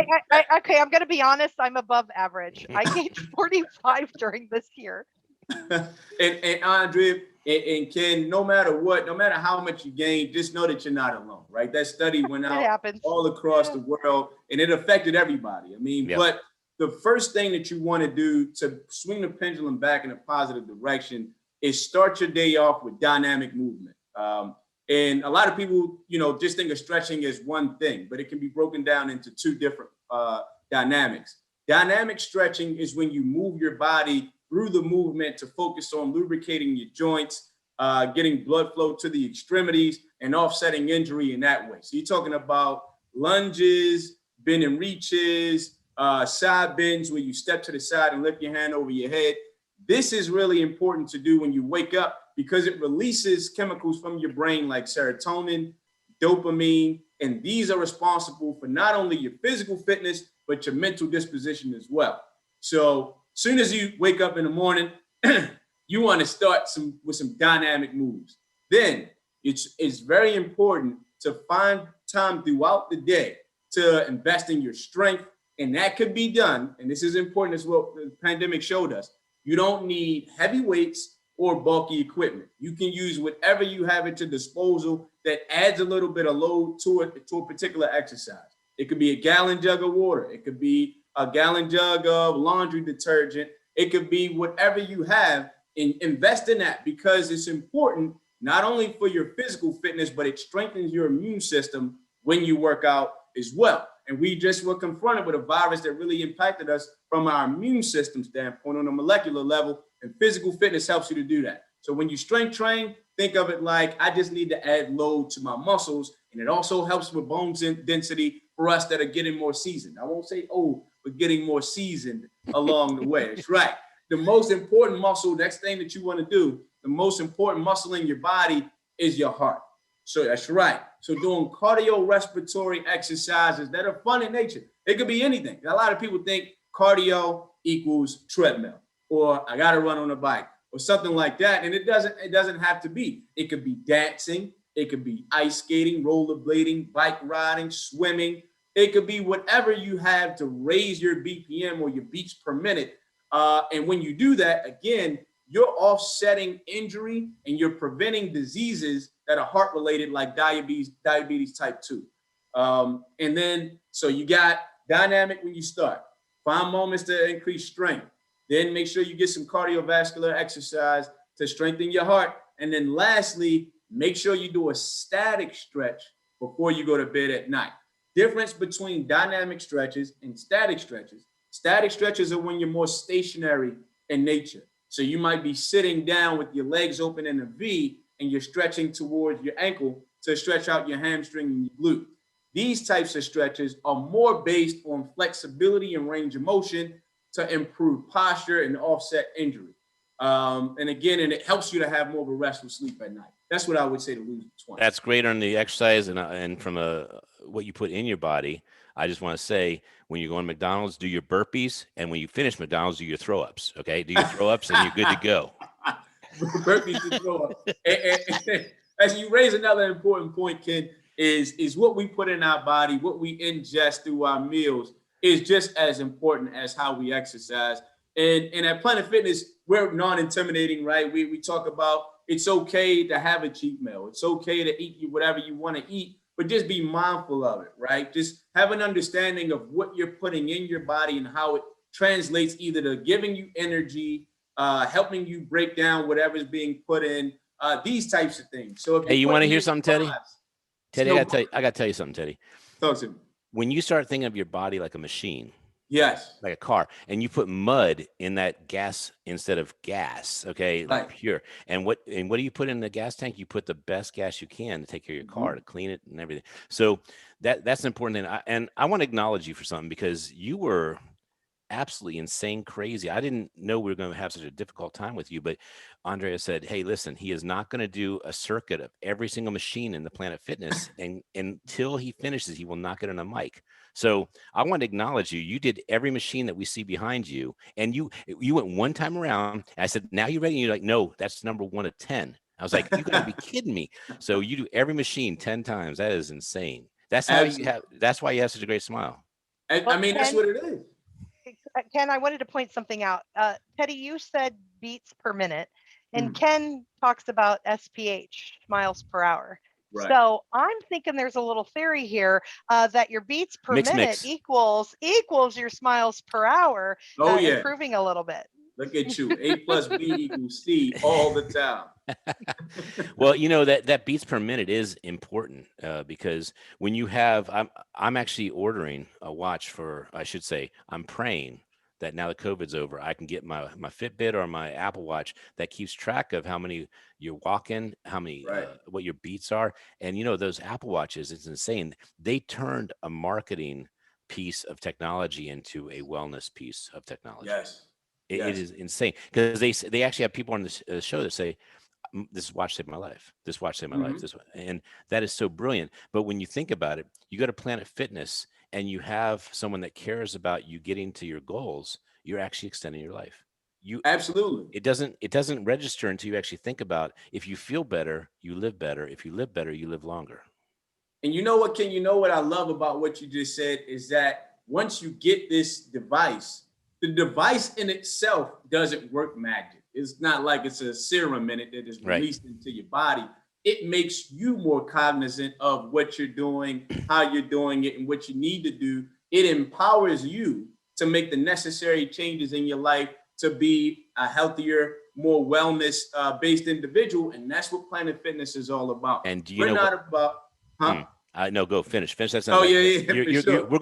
Okay, I'm gonna be honest, I'm above average. I gained 45 during this year. and Andrea and Ken, no matter how much you gain, just know that you're not alone, right? That study went out all across the world and it affected everybody. But the first thing that you want to do to swing the pendulum back in a positive direction is start your day off with dynamic movement. And a lot of people, just think of stretching as one thing, but it can be broken down into two different dynamics. Dynamic stretching is when you move your body through the movement to focus on lubricating your joints, getting blood flow to the extremities, and offsetting injury in that way. So you're talking about lunges, bend and reaches, side bends where you step to the side and lift your hand over your head. This is really important to do when you wake up because it releases chemicals from your brain like serotonin, dopamine, and these are responsible for not only your physical fitness, but your mental disposition as well. So as soon as you wake up in the morning, you want to start with some dynamic moves. Then it's very important to find time throughout the day to invest in your strength. And that could be done. And this is important as well. The pandemic showed us. You don't need heavy weights or bulky equipment. You can use whatever you have at your disposal that adds a little bit of load to a particular exercise. It could be a gallon jug of water. It could be a gallon jug of laundry detergent. It could be whatever you have. invest in that, because it's important not only for your physical fitness, but it strengthens your immune system when you work out as well. And we just were confronted with a virus that really impacted us from our immune system standpoint on a molecular level, and physical fitness helps you to do that. So when you strength train, think of it like I just need to add load to my muscles, and it also helps with bone density for us that are getting more seasoned. I won't say old, but getting more seasoned along the way. That's right. The most important muscle, next thing that you want to do, the most important muscle in your body is your heart. So that's right. So doing cardiorespiratory exercises that are fun in nature. It could be anything. A lot of people think cardio equals treadmill, or I got to run on a bike, or something like that. And it doesn't have to be. It could be dancing. It could be ice skating, rollerblading, bike riding, swimming. It could be whatever you have to raise your BPM or your beats per minute. And when you do that, again, you're offsetting injury and you're preventing diseases that are heart related, like diabetes type 2. And then, so you got dynamic when you start. Find moments to increase strength. Then make sure you get some cardiovascular exercise to strengthen your heart. And then lastly, make sure you do a static stretch before you go to bed at night. Difference between dynamic stretches and static stretches. Static stretches are when you're more stationary in nature. So you might be sitting down with your legs open in a V and you're stretching towards your ankle to stretch out your hamstring and your glute. These types of stretches are more based on flexibility and range of motion to improve posture and offset injury. And again, and it helps you to have more of a restful sleep at night. That's what I would say to lose 20. That's great on the exercise and from what you put in your body. I just want to say, when you go to McDonald's, do your burpees, and when you finish McDonald's, do your throw-ups. Okay, do your throw-ups, and you're good to go. Burpees and throw-ups. And as you raise another important point, Ken, is what we put in our body, what we ingest through our meals, is just as important as how we exercise. And at Planet Fitness, we're non-intimidating, right? We talk about it's okay to have a cheat meal. It's okay to eat whatever you want to eat, but just be mindful of it, right? Just have an understanding of what you're putting in your body and how it translates either to giving you energy, helping you break down whatever's being put in, these types of things. So if hey, you want to hear something, Teddy? Teddy, I got to tell you something, Teddy. Talk to me. When you start thinking of your body like a machine, yes, like a car, and you put mud in that gas instead of gas, okay, right, like pure. And what do you put in the gas tank? You put the best gas you can to take care of your car, to clean it and everything. So that's an important thing. And I want to acknowledge you for something, because you were absolutely insane crazy. I didn't know we were going to have such a difficult time with you, but Andrea said, hey, listen, he is not going to do a circuit of every single machine in the Planet Fitness, and until he finishes, he will not get on a mic. So I want to acknowledge you. You did every machine that we see behind you, and you went one time around, and I said, now you ready? And you're like, no, that's number 1 of 10. I was like, you gotta be kidding me. So you do every machine 10 times. That is insane. That's how that's why you have such a great smile. I mean, that's what it is. Ken, I wanted to point something out. Teddy, you said beats per minute, and Ken talks about SPH, miles per hour. Right. So I'm thinking there's a little theory here that your beats per minute equals your miles per hour, improving a little bit. Look at you, A plus B equals C all the time. Well, you know, that beats per minute is important because when you have, I'm actually ordering a watch for, I should say, I'm praying that now that COVID's over, I can get my Fitbit or my Apple Watch that keeps track of how many you're walking, how many, what your beats are. And, you know, those Apple Watches, it's insane. They turned a marketing piece of technology into a wellness piece of technology. Yes. It is insane because they actually have people on this show that say, this watch saved my life. This watch saved my life. This one. And that is so brilliant. But when you think about it, you go to Planet Fitness and you have someone that cares about you getting to your goals, you're actually extending your life. You absolutely. It doesn't register until you actually think about, if you feel better, you live better. If you live better, you live longer. And you know what, Ken? You know what I love about what you just said is that once you get this device, the device in itself doesn't work magic. It's not like it's a serum in it that is released into your body. It makes you more cognizant of what you're doing, how you're doing it, and what you need to do. It empowers you to make the necessary changes in your life to be a healthier, more wellness based individual. And that's what Planet Fitness is all about. And do you We're know not what, about, huh? no, go finish that sentence. Oh, yeah, for sure. We're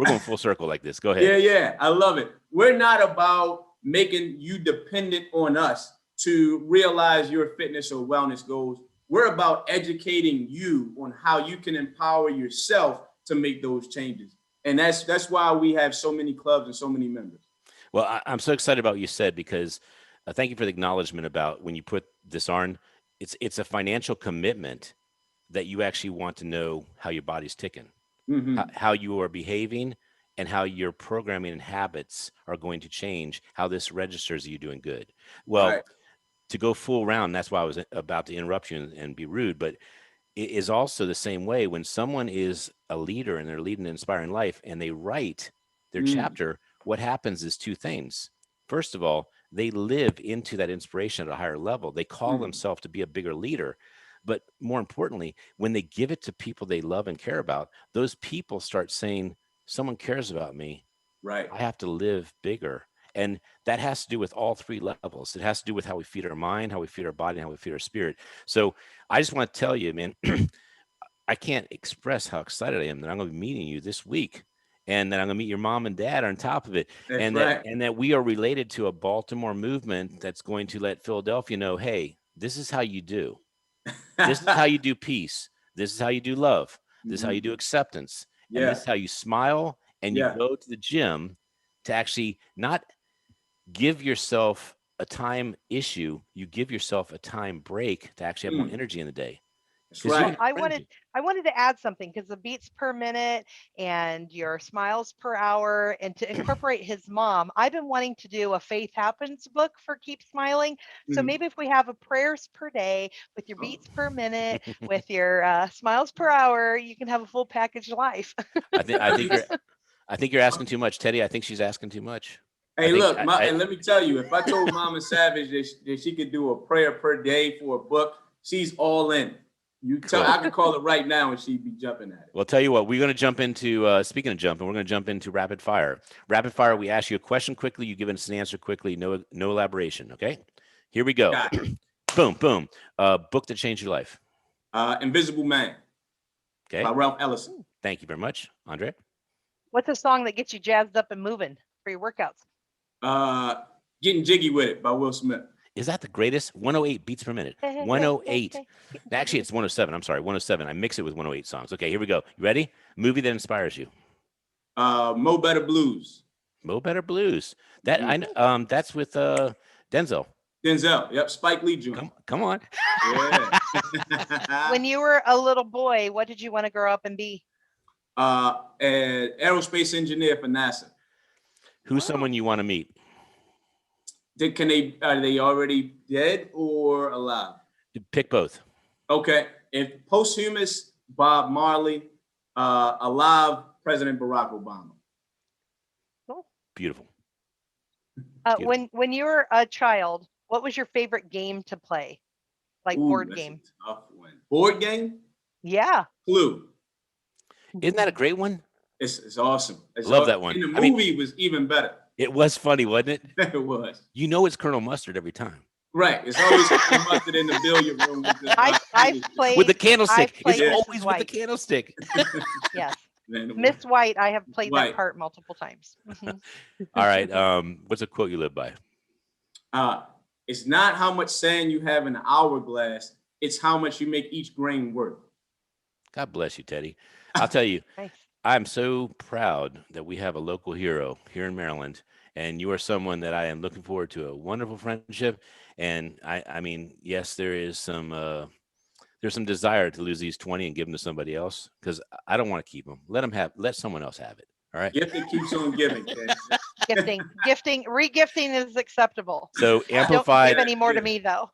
going full circle like this. Go ahead. Yeah, I love it. We're not about making you dependent on us to realize your fitness or wellness goals. We're about educating you on how you can empower yourself to make those changes. And that's why we have so many clubs and so many members. Well, I'm so excited about what you said, because thank you for the acknowledgement about when you put this on. It's a financial commitment that you actually want to know how your body's ticking, how you are behaving, and how your programming and habits are going to change, how this registers you doing good. Well, right. To go full round, that's why I was about to interrupt you and be rude, but it is also the same way when someone is a leader and they're leading an inspiring life and they write their chapter, what happens is two things. First of all, they live into that inspiration at a higher level. They call themselves to be a bigger leader. But more importantly, when they give it to people they love and care about, those people start saying, someone cares about me. Right. I have to live bigger. And that has to do with all three levels. It has to do with how we feed our mind, how we feed our body, and how we feed our spirit. So I just want to tell you, man, I can't express how excited I am that I'm going to be meeting you this week, and that I'm going to meet your mom and dad on top of it. That's right. that we are related to a Baltimore movement that's going to let Philadelphia know, hey, this is how you do. This is how you do peace. This is how you do love. This is how you do acceptance. And this is how you smile and you go to the gym to actually not give yourself a time issue. You give yourself a time break to actually have more energy in the day. That's right. I wanted to add something, because the beats per minute and your smiles per hour, and to incorporate his mom. I've been wanting to do a Faith Happens book for Keep Smiling. So maybe if we have a prayers per day with your beats per minute, with your smiles per hour, you can have a full package life. I think you're asking too much, Teddy. I think she's asking too much. Hey, look, and let me tell you, if I told Mama Savage that she could do a prayer per day for a book, she's all in. I could call her right now and she'd be jumping at it. Well, tell you what, we're going to jump into, speaking of jumping, we're going to jump into rapid fire. Rapid fire, we ask you a question quickly. You give us an answer quickly. No elaboration. Okay. Here we go. Boom, boom. Book that changed your life. Invisible Man. Okay. By Ralph Ellison. Thank you very much. Andrea? What's a song that gets you jazzed up and moving for your workouts? Getting Jiggy With It by Will Smith. Is that the greatest? 108 beats per minute. 108. Actually, it's 107. I'm sorry, 107. I mix it with 108 songs. Okay, here we go. You ready? Movie that inspires you. Mo Better Blues. Mo Better Blues. That's with Denzel. Denzel. Yep. Spike Lee Jr. Come on. Yeah. When you were a little boy, what did you want to grow up and be? An aerospace engineer for NASA. Who's someone you want to meet? Are they already dead or alive? Pick both. Okay. If posthumous, Bob Marley. Alive, President Barack Obama. Cool. Beautiful. When you were a child, what was your favorite game to play? Like board game? Tough one. Board game? Yeah. Clue. Isn't that a great one? It's awesome. Love that one. And the movie was even better. It was funny, wasn't it? It was. You know it's Colonel Mustard every time. Right. It's always Mustard in the billiard room. I've played with the candlestick. It's Miss always White. with the candlestick. Yes. Miss White, I have played that part multiple times. All right. What's a quote you live by? It's not how much sand you have in an hourglass. It's how much you make each grain worth. God bless you, Teddy. I'll tell you, Nice. I'm so proud that we have a local hero here in Maryland, and you are someone that I am looking forward to a wonderful friendship. And I mean, yes, there's some desire to lose these 20 and give them to somebody else, because I don't want to keep them. Let someone else have it. All right. Gifting keeps on giving. Regifting is acceptable. So amplified. Don't give any more to me though.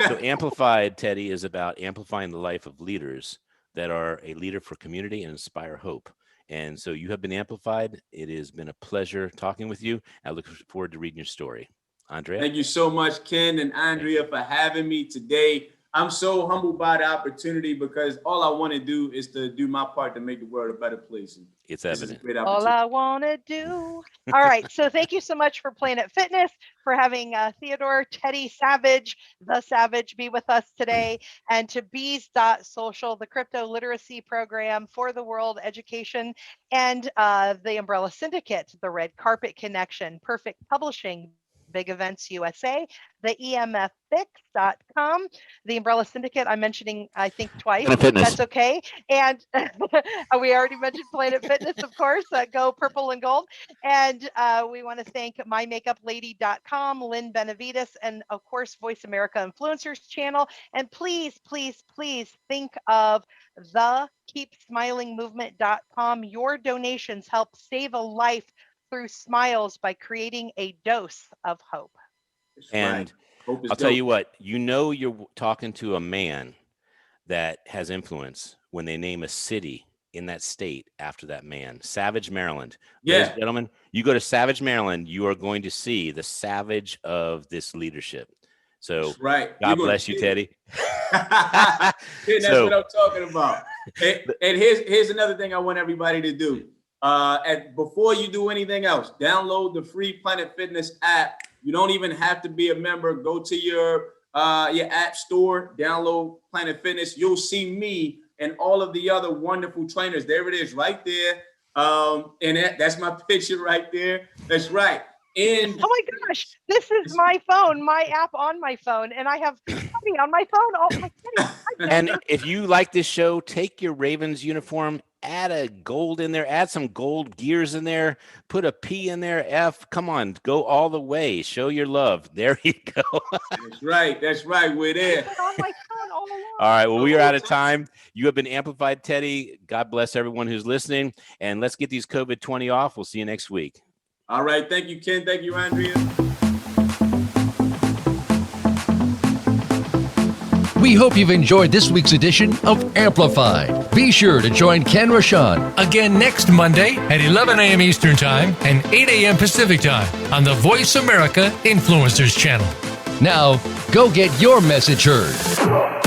So amplified, Teddy, is about amplifying the life of leaders that are a leader for community and inspire hope. And so you have been amplified. It has been a pleasure talking with you. I look forward to reading your story. Andrea? Thank you so much, Ken and Andrea, for having me today. I'm so humbled by the opportunity because all I want to do is to do my part to make the world a better place. It's This is a evident. great All opportunity. I want to do. All right. So thank you so much for Planet Fitness, for having Theodore, Teddy Savage, the Savage, be with us today, and to bees.social, the crypto literacy program for the world education, and the Umbrella Syndicate, the Red Carpet Connection, Perfect Publishing, Big Events USA, the EMFfix.com, the Umbrella Syndicate, I'm mentioning, I think, twice. Planet Fitness. That's okay. And we already mentioned Planet Fitness, of course, go purple and gold. And we want to thank mymakeuplady.com, Lynn Benavides, and of course, Voice America Influencers channel. And please, please, please think of the keepsmilingmovement.com. Your donations help save a life through smiles by creating a dose of hope. And Hope is I'll tell dope. you what, you're talking to a man that has influence when they name a city in that state after that man. Savage, Maryland. Ladies and gentlemen, you go to Savage, Maryland, you are going to see the savage of this leadership. So That's right. God bless you, Teddy. That's what I'm talking about. And here's another thing I want everybody to do. Before you do anything else, download the free Planet Fitness app. You don't even have to be a member. Go to your app store, download Planet Fitness. You'll see me and all of the other wonderful trainers. There it is right there. And that's my picture right there. That's right. And oh my gosh, this is my phone, my app on my phone, and I have Teddy on my phone. Oh my goodness. And if you like this show, take your Ravens uniform, add a gold in there, add some gold gears in there, put a P in there, F. Come on, go all the way. Show your love. There you go. That's right. That's right. We're there. On my phone all along. All right. Well, we are out of time. You have been amplified, Teddy. God bless everyone who's listening. And let's get these COVID-20 off. We'll see you next week. All right. Thank you, Ken. Thank you, Andrea. We hope you've enjoyed this week's edition of Amplified. Be sure to join Ken Rochon Again next Monday at 11 a.m. Eastern Time and 8 a.m. Pacific Time on the Voice America Influencers channel. Now, go get your message heard.